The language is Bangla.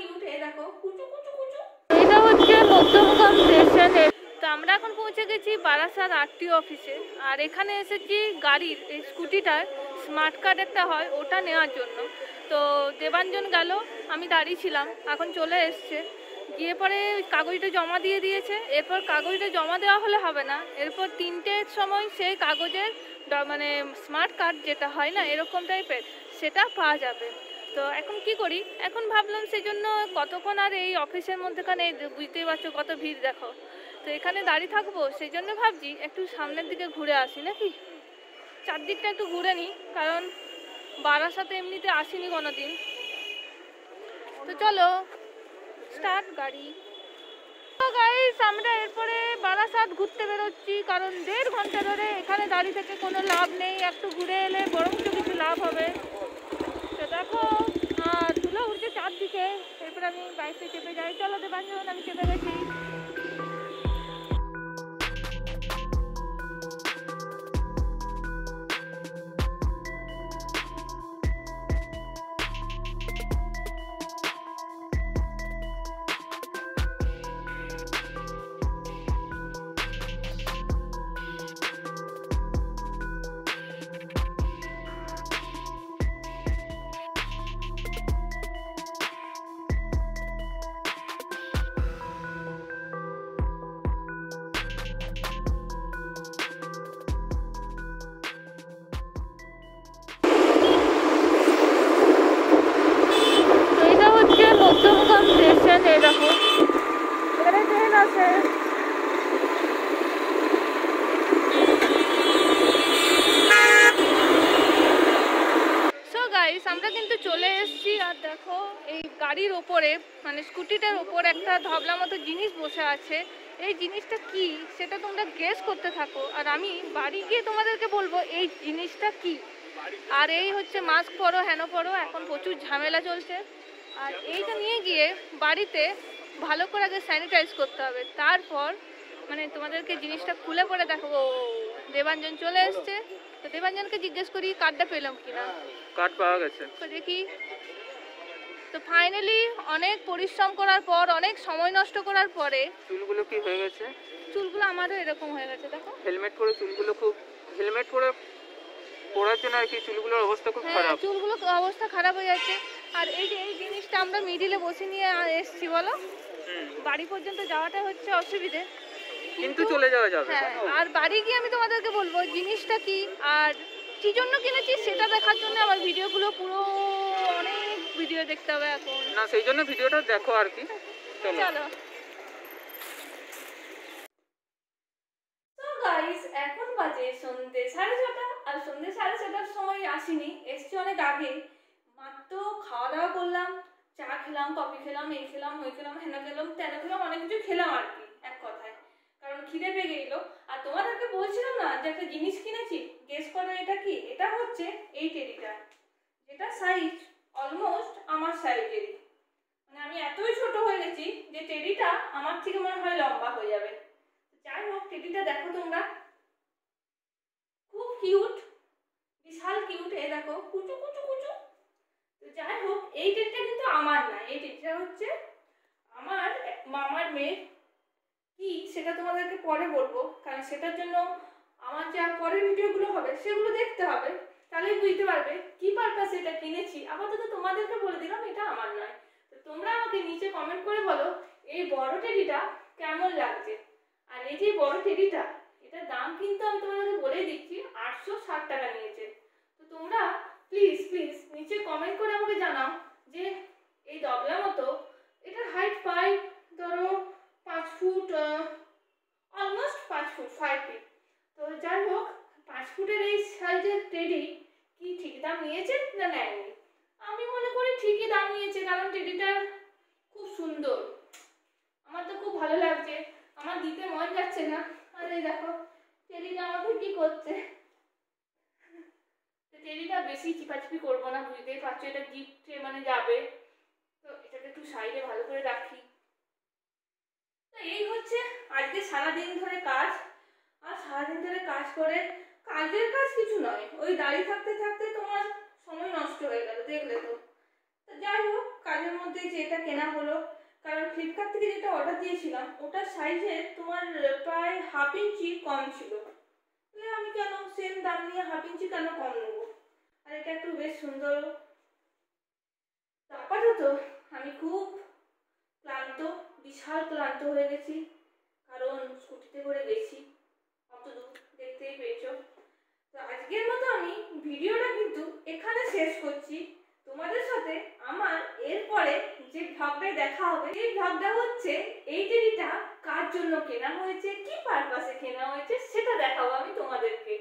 কিউট, এই দেখো কুচু কুচু কুচু। এটা হচ্ছে মধ্যমগ্রাম স্টেশনে। তো আমরা এখন পৌঁছে গেছি বারাসাত আরটিও অফিসে। আর এখানে এসেছি গাড়ির এই স্কুটিটার স্মার্ট কার্ড একটা হয় ওটা নেওয়ার জন্য। তো দেবাঞ্জন গেল, আমি দাঁড়িয়ে ছিলাম, এখন চলে এসছে। গিয়ে পরে কাগজটা জমা দিয়ে দিয়েছে। এরপর কাগজটা জমা দেওয়া হলে হবে না, এরপর 3টের সময় সেই কাগজের মানে স্মার্ট কার্ড যেটা হয় না এরকম টাইপের সেটা পাওয়া যাবে। তো এখন কি করি, এখন ভাবলাম সেই জন্য কতক্ষণ আর এই অফিসের মধ্যেখানে বুঝতেই পারছো কত ভিড় দেখো। তো এখানে দাঁড়িয়ে থাকবো, সেই জন্য ভাবছি একটু সামনের দিকে ঘুরে আসি নাকি, চারদিকটা একটু ঘুরে নিই, কারণ বারাসাতে এমনিতে আসিনি কোনো দিন। তো চলো স্টার্ট গাড়ি। তো গাইস আমরা এরপরে বারাসাত ঘুরতে বেরোচ্ছি, কারণ 1.5 ঘন্টা ধরে এখানে দাঁড়িয়ে থেকে কোনো লাভ নেই, একটু ঘুরে এলে বরঞ্চ কিছু লাভ হবে। তো দেখো ধুলো উঠছে চারদিকে। এরপর আমি বাইকে চেপে যাই। চলো দেবাঞ্জন, আমি চেপে গেছি। মধ্যমগ্রাম স্টেশন, এই দেখো এখানে ট্রেন আছে। সো গাইস আমরা কিন্তু চলে এসেছি। আর দেখো এই গাড়ির ওপরে মানে স্কুটিটার ওপর একটা ধবলা মতো জিনিস বসে আছে। এই জিনিসটা কি সেটা তোমরা গেস করতে থাকো, আর আমি বাড়ি গিয়ে তোমাদেরকে বলবো এই জিনিসটা কি। আর এই হচ্ছে মাস্ক পরো, হেন পরো, এখন প্রচুর ঝামেলা চলছে। আর এইটা নিয়ে গিয়ে বাড়িতে ভালো করে আগে স্যানিটাইজ করতে হবে, তারপর মানে তোমাদেরকে জিনিসটা খুলে পরে দেখো। দেবাঞ্জন চলে এসছে। তো দেবাঞ্জনকে জিজ্ঞেস করি কার্ডটা পেলাম কিনা। কার্ড পাওয়া গেছে, তো দেখি। তো ফাইনালি অনেক পরিশ্রম করার পর, অনেক সময় নষ্ট করার পরে চুলগুলো কি হয়ে গেছে? চুলগুলো আমারও এরকম হয়ে গেছে দেখো। হেলমেট পরে চুলগুলো খুব, হেলমেট পরে পড়ার জন্য আর কি চুলগুলোর অবস্থা খুব খারাপ। চুলগুলো অবস্থা খারাপ হয়ে যাচ্ছে। আর এই যে এই জিনিসটা আমরা মিডিলে বসে নিয়ে এসছি বলো, বাড়ি পর্যন্ত যাওয়াটা হচ্ছে অসুবিধে, কিন্তু চলে যাওয়া যাবে। হ্যাঁ, আর বাড়ি গিয়ে আমি তোমাদেরকে বলবো জিনিসটা কি আর কি জন্য কিনেছি সেটা দেখার জন্য আমার ভিডিওগুলো পুরো অনেক ভিডিও দেখতে হবে এখন না, সেই জন্য ভিডিওটা দেখো আর কি। চলো। তো গাইস এখন বাজে সন্ধ্যে 6:30, আর সন্ধ্যে 6:30টার সময় আসিনি, এসছি অনেক আগে। মাত্র খাওয়া দাওয়া করলাম, চা খেলাম, কফি খেলাম, এই খেলাম, ওই খেলাম, হেনা খেলাম, তেনা খেলাম, অনেক কিছু খেলাম আর কি এক কথায়, কারণ খিদে পেয়ে গেলো। আর তোমাদেরকে বলছিলাম না যে একটা জিনিস কিনেছি, গেস করো এটা কি। এটা হচ্ছে এই টেডিটা, যেটা সাইজ অলমোস্ট আমার সাইজেরই। মানে আমি এতই ছোট হয়ে গেছি যে টেডিটা আমার থেকে মনে হয় লম্বা হয়ে যাবে। যাই হোক, টেডিটা দেখো তোমরা, খুব কিউট, বিশাল কিউট, এই দেখো কুচু কুচু কুচু। তো যাই হোক, এই টেডিটা কিন্তু আমার না, এই টেডিটা হচ্ছে আমার মামার মেয়ে। কি সেটা তোমাদেরকে পরে বলবো, কারণ সেটার জন্য আমার যা পরের ভিডিওগুলো হবে সেগুলো দেখতে হবে, তাহলেই বুঝতে পারবে কি পারপাসে এটা কিনেছি। আপাতত তোমাদেরকে বলে দিলাম এটা আমার নয়। তো তোমরা আমাকে নিচে কমেন্ট করে বলো এই বড় টেডিটা কেমন লাগছে। আর এই যে বড় টেডিটা, এটার দাম কিন্তু আমি তোমাদেরকে বলে দিচ্ছি 860 টাকা নিয়েছে। তো তোমরা প্লিজ প্লিজ নিচে কমেন্ট করে আমাকে জানাও যে এই দবলা মতো এটার হাইট পাই ধরো 5 ফুট, অলমোস্ট 5 ফুট 5 ফিট। তো যাই হোক, 5 ফুটের এই সাইজের টেডি কি ঠিক দাম নিয়েছে না নেয়নি? আমি মনে করি ঠিকই দাম নিয়েছে, কারণ টেডিটা খুব সুন্দর, আমার তো খুব ভালো লাগছে, আমার দিতে মন যাচ্ছে না। আর এই দেখো টেডিটা আমাকে কি করছে। টেডিটা বেশি চিপাচিপি করবো না, বুঝতেই পারছো এটা গিফটে মানে যাবে, তো এটাকে একটু সাইডে ভালো করে রাখি। তো এই হচ্ছে আজকে সারাদিন ধরে কাজ। আর সারাদিন ধরে কাজ করে, কাজের কাজ কিছু নয়, ওই দাঁড়িয়ে থাকতে থাকতে তোমার সময় নষ্ট হয়ে গেল, দেখলে তো। যাই হোক, কাজের মধ্যে যে এটা কেনা হলো, কারণ ফ্লিপকার্ট থেকে যেটা অর্ডার দিয়েছিলাম ওটার সাইজে তোমার প্রায় 1/2 ইঞ্চি কম ছিল। তাহলে আমি কেন সেম দাম নিয়ে 1/2 ইঞ্চি কেন কম নেবো? আর এটা একটু বেশ সুন্দর। আপাতত আমি খুব ক্লান্ত, বিশাল ক্লান্ত হয়ে গেছি, কারণ স্কুটিতে করে গেছি অত দূর, দেখতেই পেয়েছো। তো আজকের মতো আমি ভিডিওটা কিন্তু এখানে শেষ করছি। তোমাদের সাথে আমার এরপরে যে ভ্লগটা দেখা হবে, এই ভ্লগটা হচ্ছে এই টেডিটা কার জন্য কেনা হয়েছে, কি পারপাসে কেনা হয়েছে সেটা দেখাবো আমি তোমাদেরকে।